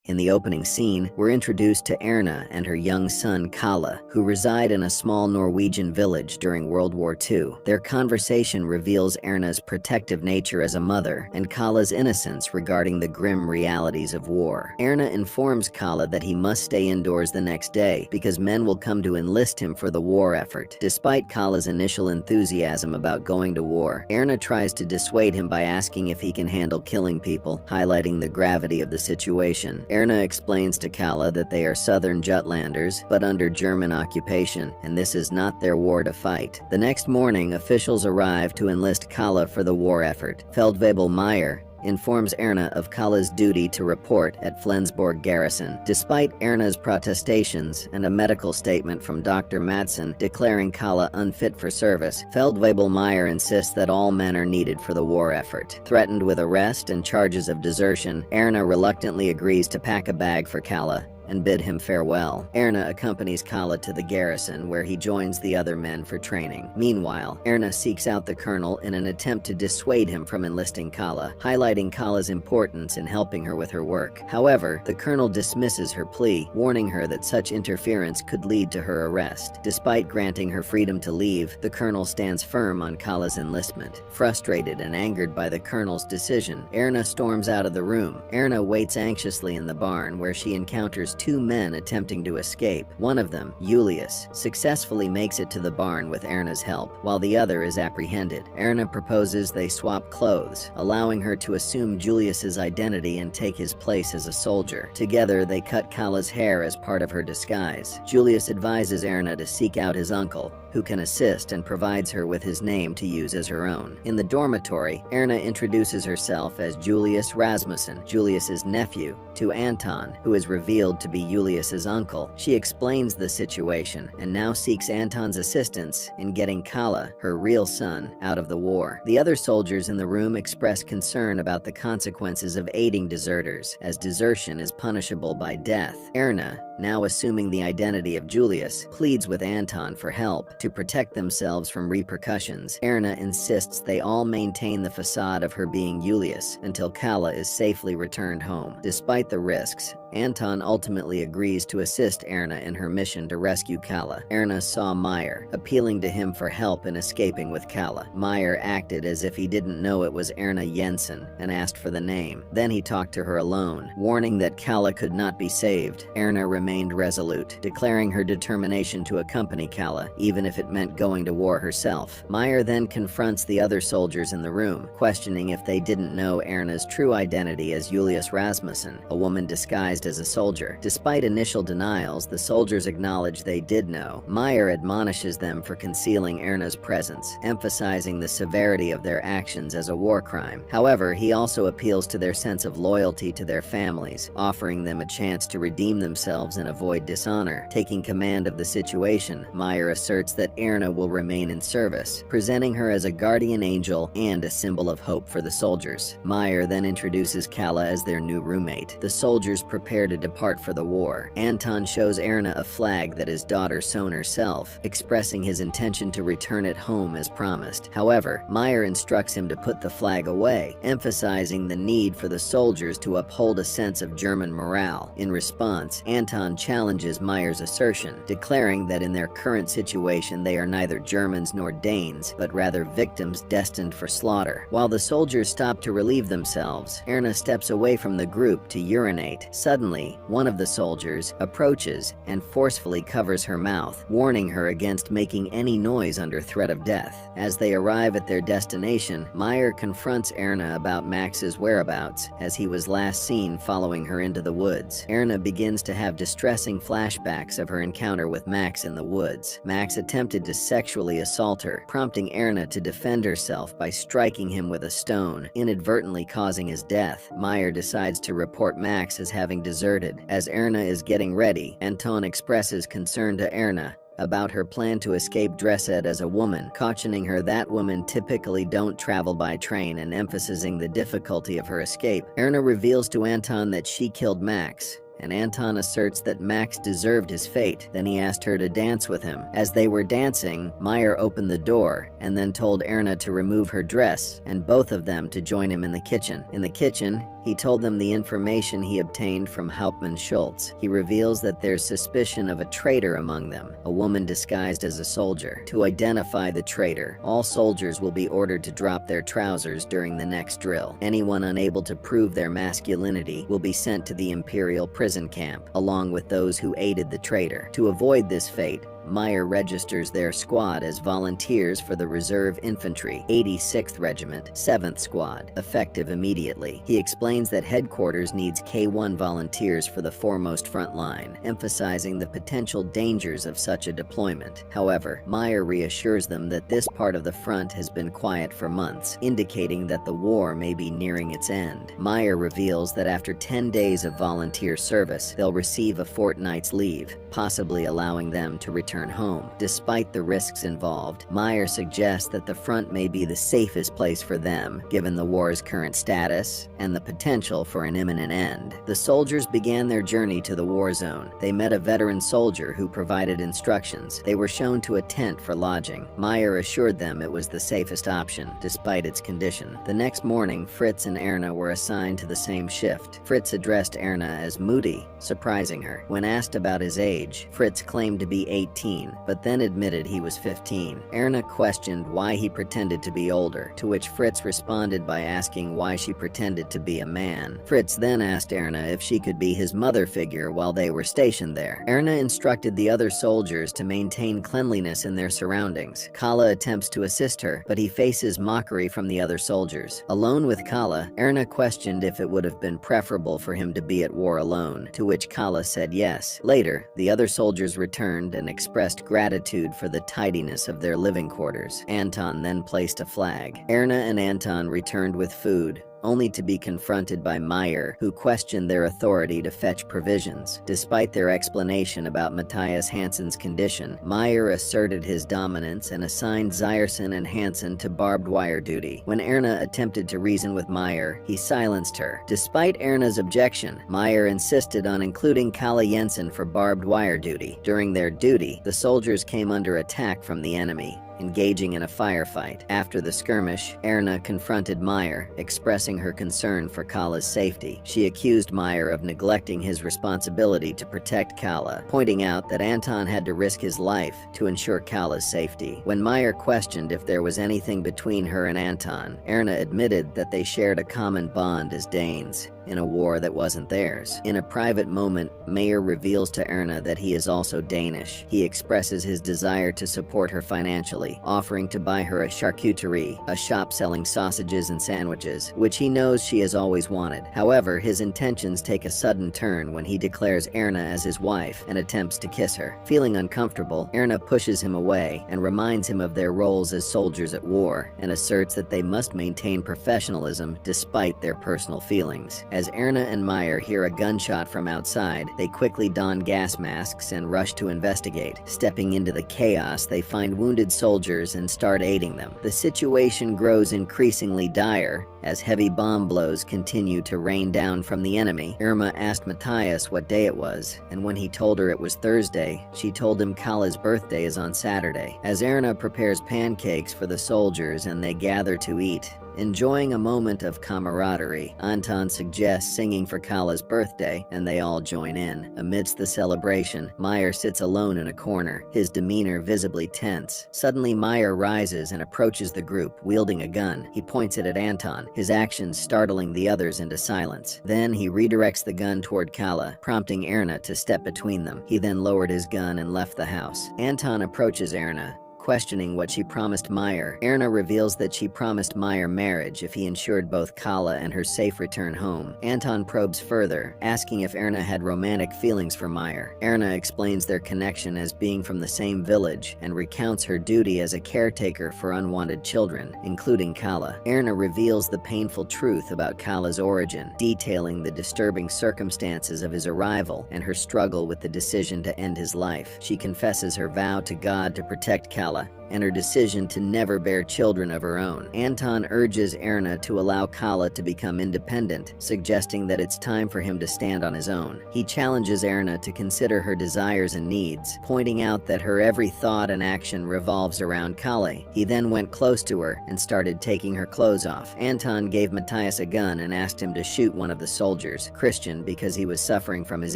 In the opening scene, we're introduced to Erna and her young son Kalle, who reside in a small Norwegian village during World War II. Their conversation reveals Erna's protective nature as a mother and Kalle's innocence regarding the grim realities of war. Erna informs Kalle that he must stay indoors the next day because men will come to enlist him for the war effort. Despite Kalle's initial enthusiasm about going to war, Erna tries to dissuade him by asking if he can handle killing people, highlighting the gravity of the situation. Erna explains to Kalle that they are southern Jutlanders, but under German occupation, and this is not their war to fight. The next morning, officials arrive to enlist Kalle for the war effort. Feldwebel Meyer informs Erna of Kalle's duty to report at Flensborg garrison. Despite Erna's protestations and a medical statement from Dr. Madsen declaring Kalle unfit for service, Feldwebel Meyer insists that all men are needed for the war effort. Threatened with arrest and charges of desertion, Erna reluctantly agrees to pack a bag for Kalle and bid him farewell. Erna accompanies Kalle to the garrison where he joins the other men for training. Meanwhile, Erna seeks out the colonel in an attempt to dissuade him from enlisting Kalle, highlighting Kalle's importance in helping her with her work. However, the colonel dismisses her plea, warning her that such interference could lead to her arrest. Despite granting her freedom to leave, the colonel stands firm on Kalle's enlistment. Frustrated and angered by the colonel's decision, Erna storms out of the room. Erna waits anxiously in the barn where she encounters two men attempting to escape. One of them, Julius, successfully makes it to the barn with Erna's help, while the other is apprehended. Erna proposes they swap clothes, allowing her to assume Julius's identity and take his place as a soldier. Together, they cut Kalle's hair as part of her disguise. Julius advises Erna to seek out his uncle, who can assist, and provides her with his name to use as her own. In the dormitory, Erna introduces herself as Julius Rasmussen, Julius's nephew, to Anton, who is revealed to be Julius's uncle. She explains the situation and now seeks Anton's assistance in getting Kalle, her real son, out of the war. The other soldiers in the room express concern about the consequences of aiding deserters, as desertion is punishable by death. Erna, now assuming the identity of Julius, pleads with Anton for help to protect themselves from repercussions. Erna insists they all maintain the facade of her being Julius until Kalle is safely returned home. Despite the risks, Anton ultimately agrees to assist Erna in her mission to rescue Kalle. Erna saw Meyer, appealing to him for help in escaping with Kalle. Meyer acted as if he didn't know it was Erna Jensen and asked for the name. Then he talked to her alone, warning that Kalle could not be saved. Erna remained resolute, declaring her determination to accompany Kalle, even if it meant going to war herself. Meyer then confronts the other soldiers in the room, questioning if they didn't know Erna's true identity as Julius Rasmussen, a woman disguised as a soldier. Despite initial denials, the soldiers acknowledge they did know. Meyer admonishes them for concealing Erna's presence, emphasizing the severity of their actions as a war crime. However, he also appeals to their sense of loyalty to their families, offering them a chance to redeem themselves and avoid dishonor. Taking command of the situation, Meyer asserts that Erna will remain in service, presenting her as a guardian angel and a symbol of hope for the soldiers. Meyer then introduces Kalle as their new roommate. The soldiers prepare to depart for the war. Anton shows Erna a flag that his daughter sewn herself, expressing his intention to return it home as promised. However, Meyer instructs him to put the flag away, emphasizing the need for the soldiers to uphold a sense of German morale. In response, Anton challenges Meyer's assertion, declaring that in their current situation they are neither Germans nor Danes, but rather victims destined for slaughter. While the soldiers stop to relieve themselves, Erna steps away from the group to urinate. Suddenly, one of the soldiers approaches and forcefully covers her mouth, warning her against making any noise under threat of death. As they arrive at their destination, Meyer confronts Erna about Max's whereabouts, as he was last seen following her into the woods. Erna begins to have distressing flashbacks of her encounter with Max in the woods. Max attempted to sexually assault her, prompting Erna to defend herself by striking him with a stone, inadvertently causing his death. Meyer decides to report Max as having deserted. As Erna is getting ready, Anton expresses concern to Erna about her plan to escape Dresed as a woman, cautioning her that women typically don't travel by train and emphasizing the difficulty of her escape. Erna reveals to Anton that she killed Max, and Anton asserts that Max deserved his fate. Then he asked her to dance with him. As they were dancing, Meyer opened the door and then told Erna to remove her dress and both of them to join him in the kitchen. In the kitchen, he told them the information he obtained from Hauptmann Schultz. He reveals that there's suspicion of a traitor among them, a woman disguised as a soldier. To identify the traitor, all soldiers will be ordered to drop their trousers during the next drill. Anyone unable to prove their masculinity will be sent to the Imperial prison camp, along with those who aided the traitor. To avoid this fate, Meyer registers their squad as volunteers for the Reserve Infantry, 86th Regiment, 7th Squad, effective immediately. He explains that headquarters needs K1 volunteers for the foremost front line, emphasizing the potential dangers of such a deployment. However, Meyer reassures them that this part of the front has been quiet for months, indicating that the war may be nearing its end. Meyer reveals that after 10 days of volunteer service, they'll receive a fortnight's leave, possibly allowing them to return home. Despite the risks involved, Meyer suggests that the front may be the safest place for them, given the war's current status and the potential for an imminent end. The soldiers began their journey to the war zone. They met a veteran soldier who provided instructions. They were shown to a tent for lodging. Meyer assured them it was the safest option, despite its condition. The next morning, Fritz and Erna were assigned to the same shift. Fritz addressed Erna as Moody, surprising her. When asked about his age, Fritz claimed to be 18, but then admitted he was 15. Erna questioned why he pretended to be older, to which Fritz responded by asking why she pretended to be a man. Fritz then asked Erna if she could be his mother figure while they were stationed there. Erna instructed the other soldiers to maintain cleanliness in their surroundings. Kala attempts to assist her, but he faces mockery from the other soldiers. Alone with Kala, Erna questioned if it would have been preferable for him to be at war alone, to which Kala said yes. Later, the other soldiers returned and expressed gratitude for the tidiness of their living quarters. Anton then placed a flag. Erna and Anton returned with food, only to be confronted by Meyer, who questioned their authority to fetch provisions. Despite their explanation about Matthias Hansen's condition, Meyer asserted his dominance and assigned Zierson and Hansen to barbed wire duty. When Erna attempted to reason with Meyer, he silenced her. Despite Erna's objection, Meyer insisted on including Kalle Jensen for barbed wire duty. During their duty, the soldiers came under attack from the enemy, engaging in a firefight. After the skirmish, Erna confronted Meyer, expressing her concern for Kala's safety. She accused Meyer of neglecting his responsibility to protect Kala, pointing out that Anton had to risk his life to ensure Kala's safety. When Meyer questioned if there was anything between her and Anton, Erna admitted that they shared a common bond as Danes in a war that wasn't theirs. In a private moment, Meyer reveals to Erna that he is also Danish. He expresses his desire to support her financially, offering to buy her a charcuterie, a shop selling sausages and sandwiches, which he knows she has always wanted. However, his intentions take a sudden turn when he declares Erna as his wife and attempts to kiss her. Feeling uncomfortable, Erna pushes him away and reminds him of their roles as soldiers at war, and asserts that they must maintain professionalism despite their personal feelings. As Erna and Meyer hear a gunshot from outside, they quickly don gas masks and rush to investigate. Stepping into the chaos, they find wounded soldiers and start aiding them. The situation grows increasingly dire as heavy bomb blows continue to rain down from the enemy. Irma asked Matthias what day it was, and when he told her it was Thursday, she told him Kala's birthday is on Saturday. As Erna prepares pancakes for the soldiers and they gather to eat, enjoying a moment of camaraderie, Anton suggests singing for Kala's birthday, and they all join in. Amidst the celebration, Meyer sits alone in a corner, his demeanor visibly tense. Suddenly, Meyer rises and approaches the group, wielding a gun. He points it at Anton, his actions startling the others into silence. Then he redirects the gun toward Kala, prompting Erna to step between them. He then lowered his gun and left the house. Anton approaches Erna, questioning what she promised Meyer. Erna reveals that she promised Meyer marriage if he ensured both Kala and her safe return home. Anton probes further, asking if Erna had romantic feelings for Meyer. Erna explains their connection as being from the same village and recounts her duty as a caretaker for unwanted children, including Kala. Erna reveals the painful truth about Kala's origin, detailing the disturbing circumstances of his arrival and her struggle with the decision to end his life. She confesses her vow to God to protect Kala, and her decision to never bear children of her own. Anton urges Erna to allow Kala to become independent, suggesting that it's time for him to stand on his own. He challenges Erna to consider her desires and needs, pointing out that her every thought and action revolves around Kale. He then went close to her and started taking her clothes off. Anton gave Matthias a gun and asked him to shoot one of the soldiers, Christian, because he was suffering from his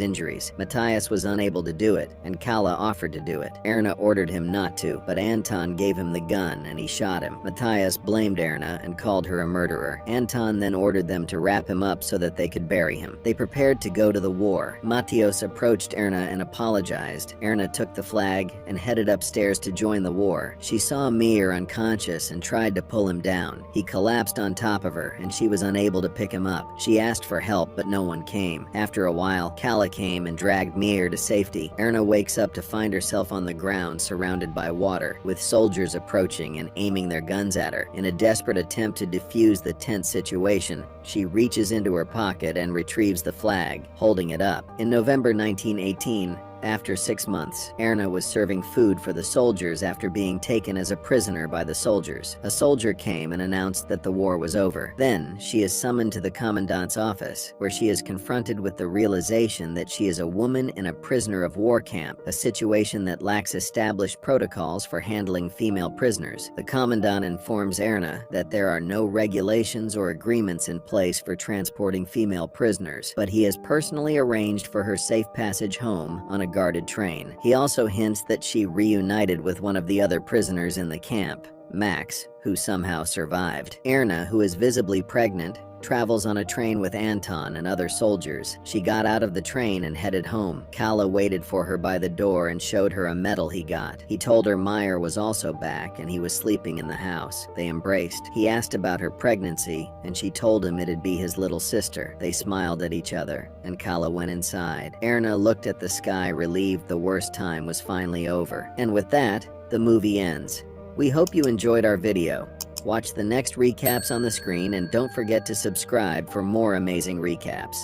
injuries. Matthias was unable to do it, and Kala offered to do it. Erna ordered him not to, but Anton gave him the gun and he shot him. Matthias blamed Erna and called her a murderer. Anton then ordered them to wrap him up so that they could bury him. They prepared to go to the war. Matthias approached Erna and apologized. Erna took the flag and headed upstairs to join the war. She saw Mir unconscious and tried to pull him down. He collapsed on top of her and she was unable to pick him up. She asked for help, but no one came. After a while, Kala came and dragged Mir to safety. Erna wakes up to find herself on the ground surrounded by water, with soldiers approaching and aiming their guns at her. In a desperate attempt to defuse the tense situation, she reaches into her pocket and retrieves the flag, holding it up. In November 1918, after 6 months, Erna was serving food for the soldiers after being taken as a prisoner by the soldiers. A soldier came and announced that the war was over. Then, she is summoned to the commandant's office, where she is confronted with the realization that she is a woman in a prisoner of war camp, a situation that lacks established protocols for handling female prisoners. The commandant informs Erna that there are no regulations or agreements in place for transporting female prisoners, but he has personally arranged for her safe passage home on a guarded train. He also hints that she reunited with one of the other prisoners in the camp, Max, who somehow survived. Erna, who is visibly pregnant, travels on a train with Anton and other soldiers. She got out of the train and headed home. Kala waited for her by the door and showed her a medal he got. He told her Meyer was also back and he was sleeping in the house. They embraced. He asked about her pregnancy and she told him it'd be his little sister. They smiled at each other and Kala went inside. Erna looked at the sky, relieved the worst time was finally over. And with that, the movie ends. We hope you enjoyed our video. Watch the next recaps on the screen and don't forget to subscribe for more amazing recaps.